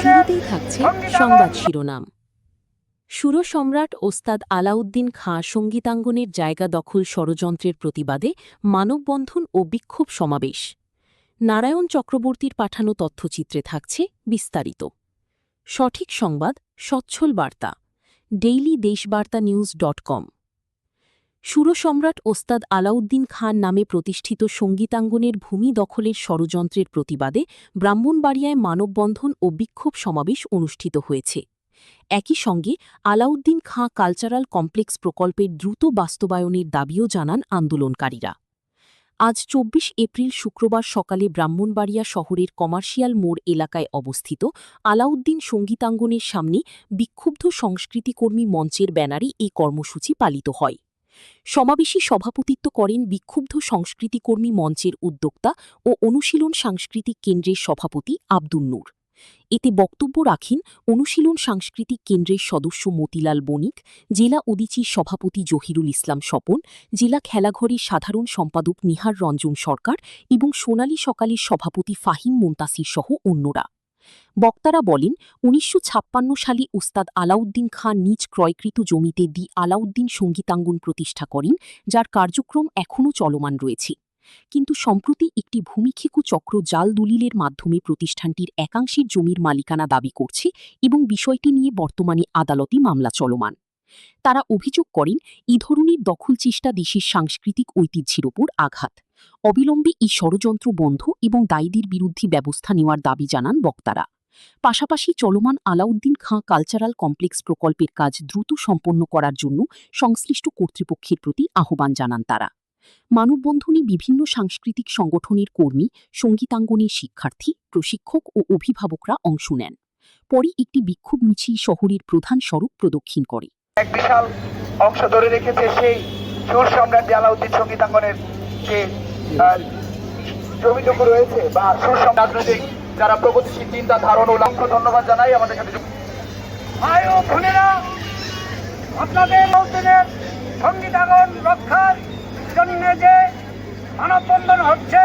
শুরুতেই থাকছে সংবাদ শিরোনাম। সুরসম্রাট ওস্তাদ আলাউদ্দিন খাঁ সঙ্গীতাঙ্গনের জায়গা দখল ষড়যন্ত্রের প্রতিবাদে মানববন্ধন ও বিক্ষোভ সমাবেশ। নারায়ণ চক্রবর্তীর পাঠানো তথ্যচিত্রে থাকছে বিস্তারিত। সঠিক সংবাদ, সচ্ছল বার্তা। ডেইলি দেশবার্তা নিউজ.com। সুরসম্রাট ওস্তাদ আলাউদ্দিন খান নামে প্রতিষ্ঠিত সঙ্গীতাঙ্গনের ভূমি দখলের ষড়যন্ত্রের প্রতিবাদে ব্রাহ্মণবাড়িয়ায় মানববন্ধন ও বিক্ষোভ সমাবেশ অনুষ্ঠিত হয়েছে। একই সঙ্গে আলাউদ্দিন খাঁ কালচারাল কমপ্লেক্স প্রকল্পের দ্রুত বাস্তবায়নের দাবিও জানান আন্দোলনকারীরা। আজ ২৪ এপ্রিল শুক্রবার সকালে ব্রাহ্মণবাড়িয়া শহরের কমার্শিয়াল মোড় এলাকায় অবস্থিত আলাউদ্দিন সঙ্গীতাঙ্গনের সামনে বিক্ষুব্ধ সংস্কৃতিকর্মী মঞ্চের ব্যানারে এই কর্মসূচি পালিত হয়। সমাবেশে সভাপতিত্ব করেন বিক্ষুব্ধ সংস্কৃতিকর্মী মঞ্চের উদ্যোক্তা ও অনুশীলন সাংস্কৃতিক কেন্দ্রের সভাপতি আব্দুল নূর। এতে বক্তব্য রাখেন অনুশীলন সাংস্কৃতিক কেন্দ্রের সদস্য মতিলাল বণিক, জেলা উদীচীর সভাপতি জহিরুল ইসলাম স্বপন, জেলা খেলাঘরের সাধারণ সম্পাদক নিহার রঞ্জন সরকার এবং সোনালী সকালের সভাপতি ফাহিম মুনতাসির সহ অন্যরা। বক্তারা বলেন, ১৯৫৬ সালে ওস্তাদ আলাউদ্দিন খাঁ নিজ ক্রয়কৃত জমিতে দি আলাউদ্দিন সঙ্গীতাঙ্গন প্রতিষ্ঠা করেন, যার কার্যক্রম এখনও চলমান রয়েছে। কিন্তু সম্প্রতি একটি ভূমিক্ষেকু চক্র জাল দলিলের মাধ্যমে প্রতিষ্ঠানটির একাংশের জমির মালিকানা দাবি করছে এবং বিষয়টি নিয়ে বর্তমানে আদালতে মামলা চলমান। তারা অভিযোগ করেন, এই ধরনের দখল চেষ্টা দেশের সাংস্কৃতিক ঐতিহ্যের ওপর আঘাত। অবিলম্বে এই ষড়যন্ত্র বন্ধ এবং দায়ীদের বিরুদ্ধে ব্যবস্থা নেওয়ার দাবি জানান বক্তারা। পাশাপাশি চলমান আলাউদ্দিন খাঁ কালচারাল কমপ্লেক্স প্রকল্পের কাজ দ্রুত সম্পন্ন করার জন্য সংশ্লিষ্ট কর্তৃপক্ষের প্রতি আহ্বান জানান তারা। মানববন্ধনে বিভিন্ন সাংস্কৃতিক সংগঠনের কর্মী, সঙ্গীতাঙ্গনের শিক্ষার্থী, প্রশিক্ষক ও অভিভাবকরা অংশ নেন। পরে একটি বিক্ষোভ মিছিল শহরের প্রধান সড়ক প্রদক্ষিণ করে। এক বিশাল অংশ ধরে রেখেছে সেই সুর সম্রাট আলাউদ্দিন সঙ্গীতাঙ্গনের যে জমিটুকু রয়েছে বা সুর রাজনৈতিক যারা প্রগতিশীল চিন্তা ধারণ ও লক্ষ্য ধন্যবাদ জানাই আমাদের সাথে। ভাই ও বোনেরা, আপনাদের সঙ্গীতাঙ্গন রক্ষার জন্য যে মানববন্ধন হচ্ছে